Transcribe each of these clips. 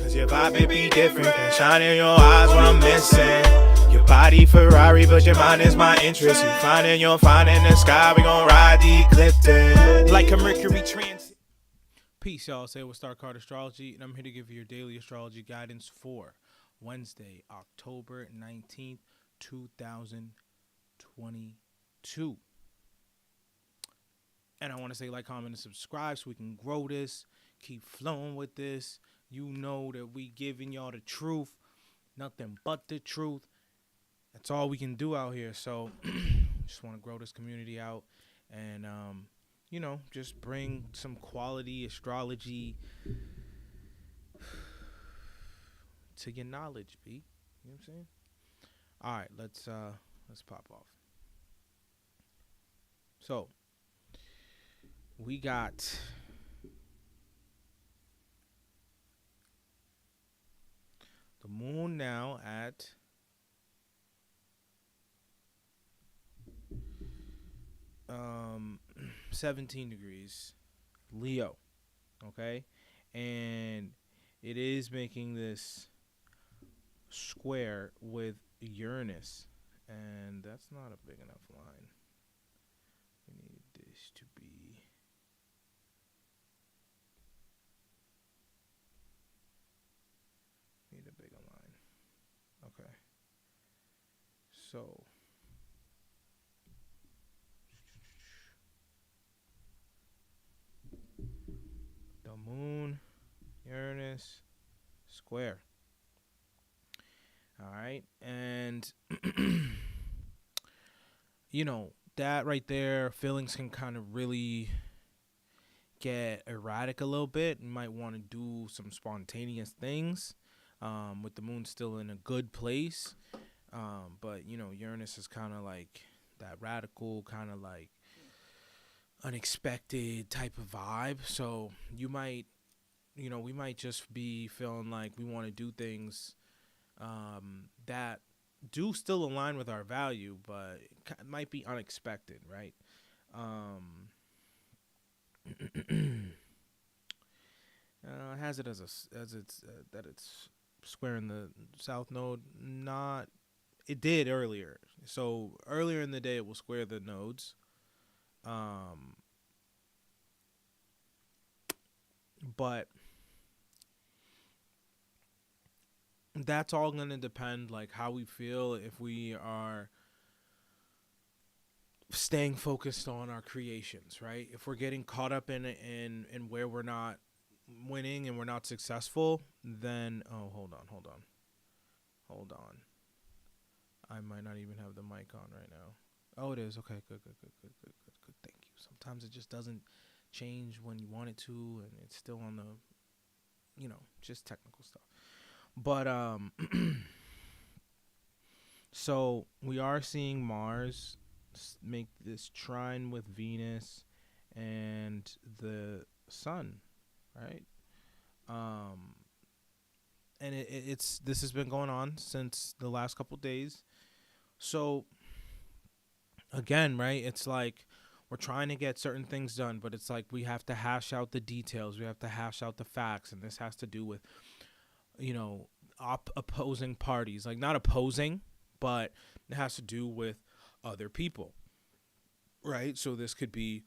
Cause your vibe it be different. Can shine in your eyes what I'm missing. Your body Ferrari, but your mind is my interest. You finding your find in the sky. We gon' ride the ecliptic like a Mercury transit. Peace, y'all. Say what's Star Card Astrology, and I'm here to give you your daily astrology guidance for Wednesday, October 19th, 2022. And I want to say like, comment, and subscribe so we can grow this, keep flowing with this. You know that we giving y'all the truth, nothing but the truth. That's all we can do out here. So just want to grow this community out and, just bring some quality astrology to your knowledge, B. You know what I'm saying? All right, let's pop off. So we got the moon now at 17 degrees Leo, okay? And it is making this square with Uranus, and that's not a big enough line. We need this to be a bigger line. Okay. So the moon, Uranus, square. All right. And, that right there, feelings can kind of really get erratic a little bit. You might want to do some spontaneous things with the moon still in a good place. But, Uranus is kind of like that radical, kind of like unexpected type of vibe. So you might, we might just be feeling like we want to do things that do still align with our value, but it might be unexpected, right? Has it that it's squaring the south node? Not. It did earlier. So earlier in the day, it will square the nodes. But that's all going to depend, like, how we feel, if we are staying focused on our creations, right? If we're getting caught up in where we're not winning and we're not successful, then, hold on. I might not even have the mic on right now. Oh, it is. Okay, good. Thank you. Sometimes it just doesn't change when you want it to, and it's still on the, just technical stuff. But, so we are seeing Mars make this trine with Venus and the Sun, right? And this has been going on since the last couple of days. So again, right, it's like we're trying to get certain things done, but it's like we have to hash out the details. We have to hash out the facts, and this has to do with, opposing parties. Like, not opposing, but it has to do with other people, right? So this could be,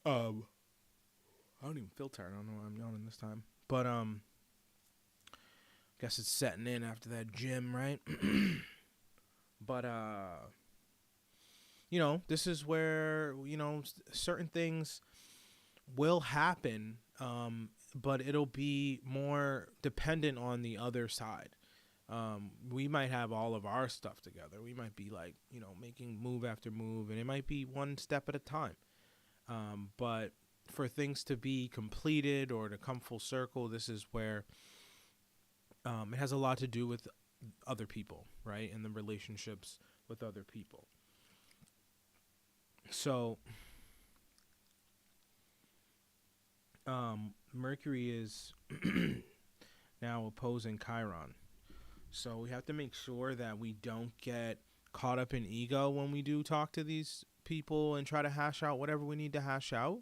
I don't even feel tired. I don't know why I'm yawning this time, but guess it's setting in after that gym, right? But this is where, certain things will happen, but it'll be more dependent on the other side. We might have all of our stuff together. We might be like, making move after move, and it might be one step at a time. But for things to be completed or to come full circle, this is where it has a lot to do with other people, right? And the relationships with other people. So Mercury is now opposing Chiron. So we have to make sure that we don't get caught up in ego when we do talk to these people and try to hash out whatever we need to hash out.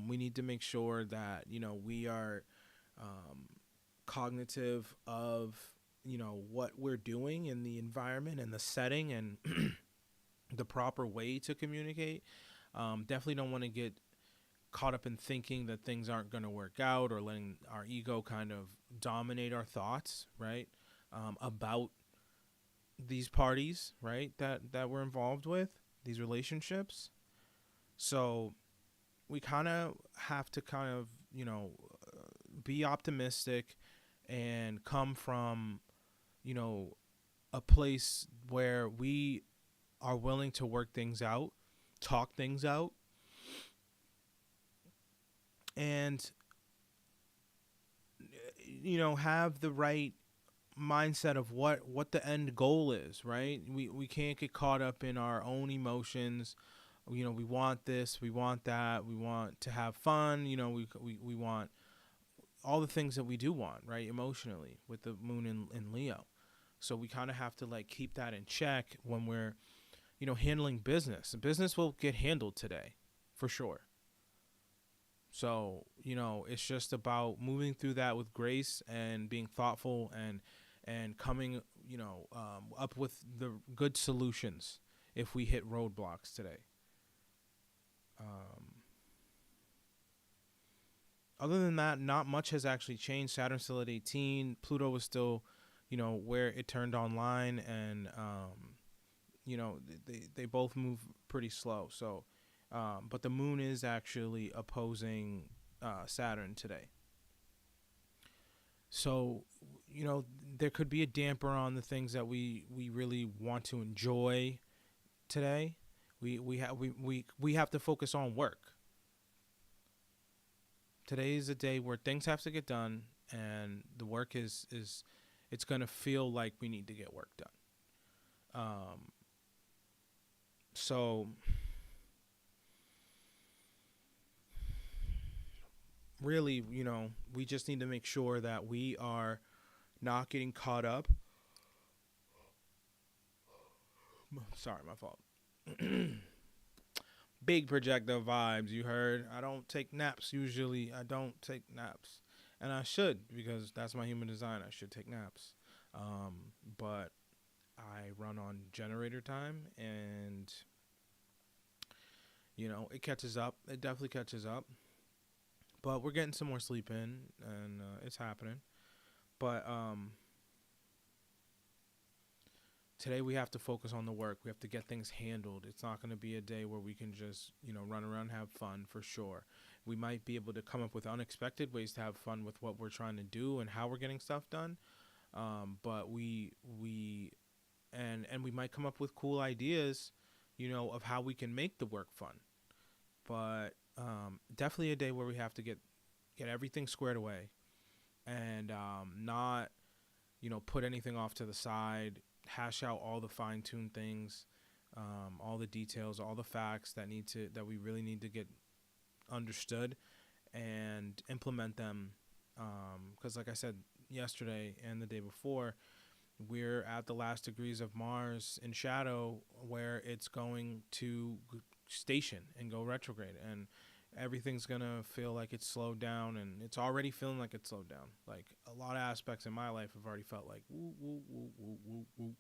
We need to make sure that, we are cognitive of, what we're doing in the environment and the setting and the proper way to communicate. Definitely don't want to get caught up in thinking that things aren't going to work out, or letting our ego kind of dominate our thoughts, right? About these parties, right? That we're involved with, these relationships. So we kind of have to be optimistic and come from, a place where we are willing to work things out, talk things out, and have the right mindset of what the end goal is, right? We can't get caught up in our own emotions. We want this, we want that, we want to have fun, we want all the things that we do want, right, emotionally, with the moon in Leo. So we kind of have to like keep that in check when we're handling business. Business will get handled today for sure. So, it's just about moving through that with grace and being thoughtful, and coming, up with the good solutions if we hit roadblocks today. Other than that, not much has actually changed. Saturn's still at 18. Pluto was still, where it turned online, and, they both move pretty slow. So, but the moon is actually opposing Saturn today. So, there could be a damper on the things that we really want to enjoy today. We have to focus on work. Today is a day where things have to get done, and the work is it's going to feel like we need to get work done. So really, we just need to make sure that we are not getting caught up. Sorry, my fault. Big projector vibes, you heard. I don't take naps usually. I don't take naps. And I should, because that's my human design. I should take naps. But I run on generator time, and, it catches up. It definitely catches up. But we're getting some more sleep in, and it's happening. But today we have to focus on the work. We have to get things handled. It's not going to be a day where we can just, run around and have fun, for sure. We might be able to come up with unexpected ways to have fun with what we're trying to do and how we're getting stuff done. But we might come up with cool ideas, of how we can make the work fun. But definitely a day where we have to get everything squared away, and not, put anything off to the side. Hash out all the fine-tuned things, all the details, all the facts that we really need to get understood, and implement them. Because like I said yesterday and the day before, we're at the last degrees of Mars in shadow, where it's going to station and go retrograde, and everything's gonna feel like it's slowed down, and it's already feeling like it's slowed down. Like, a lot of aspects in my life have already felt like woo woo woo woo woo woo,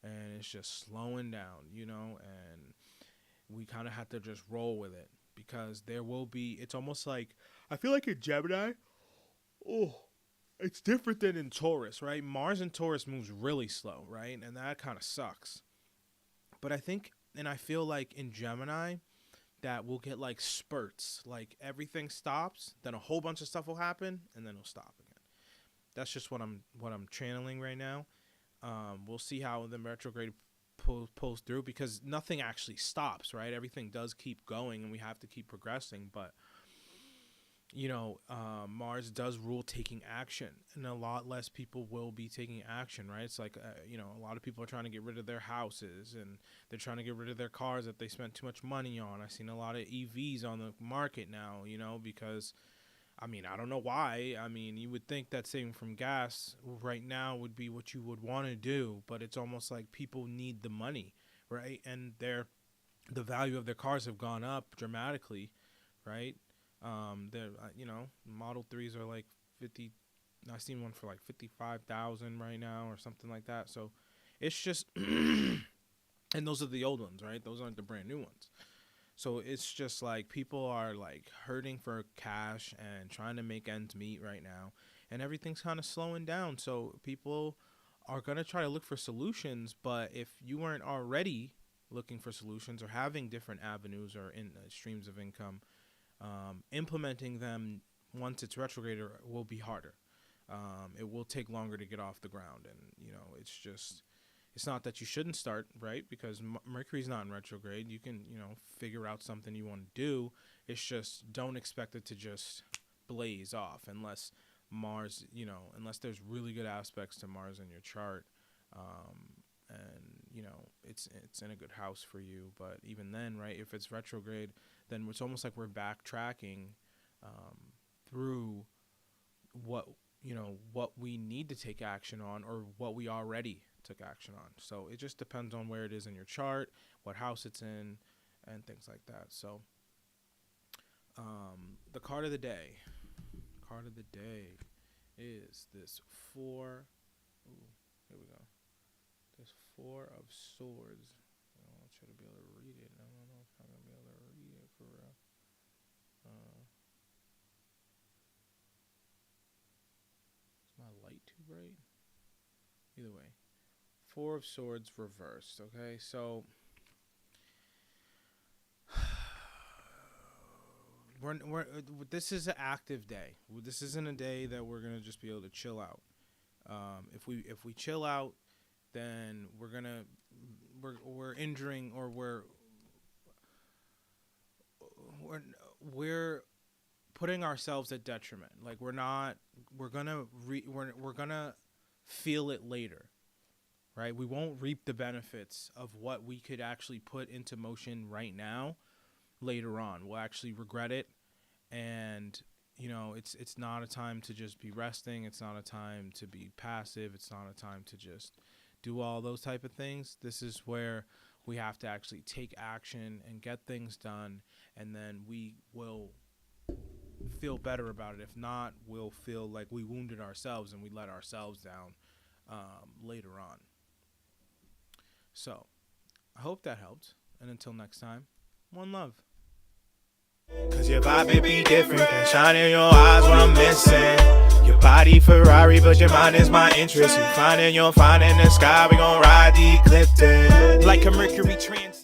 and it's just slowing down, and we kind of have to just roll with it, because there will be, it's almost like, I feel like in Gemini, it's different than in Taurus, right? Mars in Taurus moves really slow, right? And that kind of sucks. But I feel like in Gemini, that we'll get like spurts, like everything stops, then a whole bunch of stuff will happen, and then it'll stop again. That's just what I'm channeling right now. We'll see how the retrograde pulls through, because nothing actually stops, right? Everything does keep going, and we have to keep progressing. But Mars does rule taking action, and a lot less people will be taking action, right? It's like, a lot of people are trying to get rid of their houses, and they're trying to get rid of their cars that they spent too much money on. I've seen a lot of EVs on the market now, because, I don't know why. You would think that saving from gas right now would be what you would want to do, but it's almost like people need the money, right? And the value of their cars have gone up dramatically, right? They're, Model 3s are like 50. I seen one for like 55,000 right now or something like that. So it's just, and those are the old ones, right? Those aren't the brand new ones. So it's just like people are like hurting for cash and trying to make ends meet right now, and everything's kind of slowing down. So people are going to try to look for solutions, but if you weren't already looking for solutions or having different avenues or streams of income, implementing them once it's retrograde will be harder. It will take longer to get off the ground, and it's not that you shouldn't start, right? Because Mercury's not in retrograde. You can figure out something you want to do. It's just don't expect it to just blaze off unless Mars, unless there's really good aspects to Mars in your chart, and it's in a good house for you. But even then, right, if it's retrograde, then it's almost like we're backtracking through what we need to take action on, or what we already took action on. So it just depends on where it is in your chart, what house it's in, and things like that. So the card of the day is this four. Ooh, here we go. This Four of Swords. I want you to be able to read it. I don't know if I'm gonna be able to read it for real. Is my light too bright? Either way, Four of Swords reversed. Okay, so this is an active day. This isn't a day that we're gonna just be able to chill out. If we chill out, then we're injuring, or we're putting ourselves at detriment. Like we're gonna feel it later, right? We won't reap the benefits of what we could actually put into motion right now later on. We'll actually regret it, and it's not a time to just be resting. It's not a time to be passive. It's not a time to just do all those type of things. This is where we have to actually take action and get things done, and then we will feel better about it. If not, we'll feel like we wounded ourselves and we let ourselves down later on. So I hope that helped, and until next time, one love. Cause your vibe be different, can shine in your eyes what I'm missing. Your body Ferrari, but your mind is my interest. You'll find in the sky, we gon' ride the eclipse like a Mercury trans.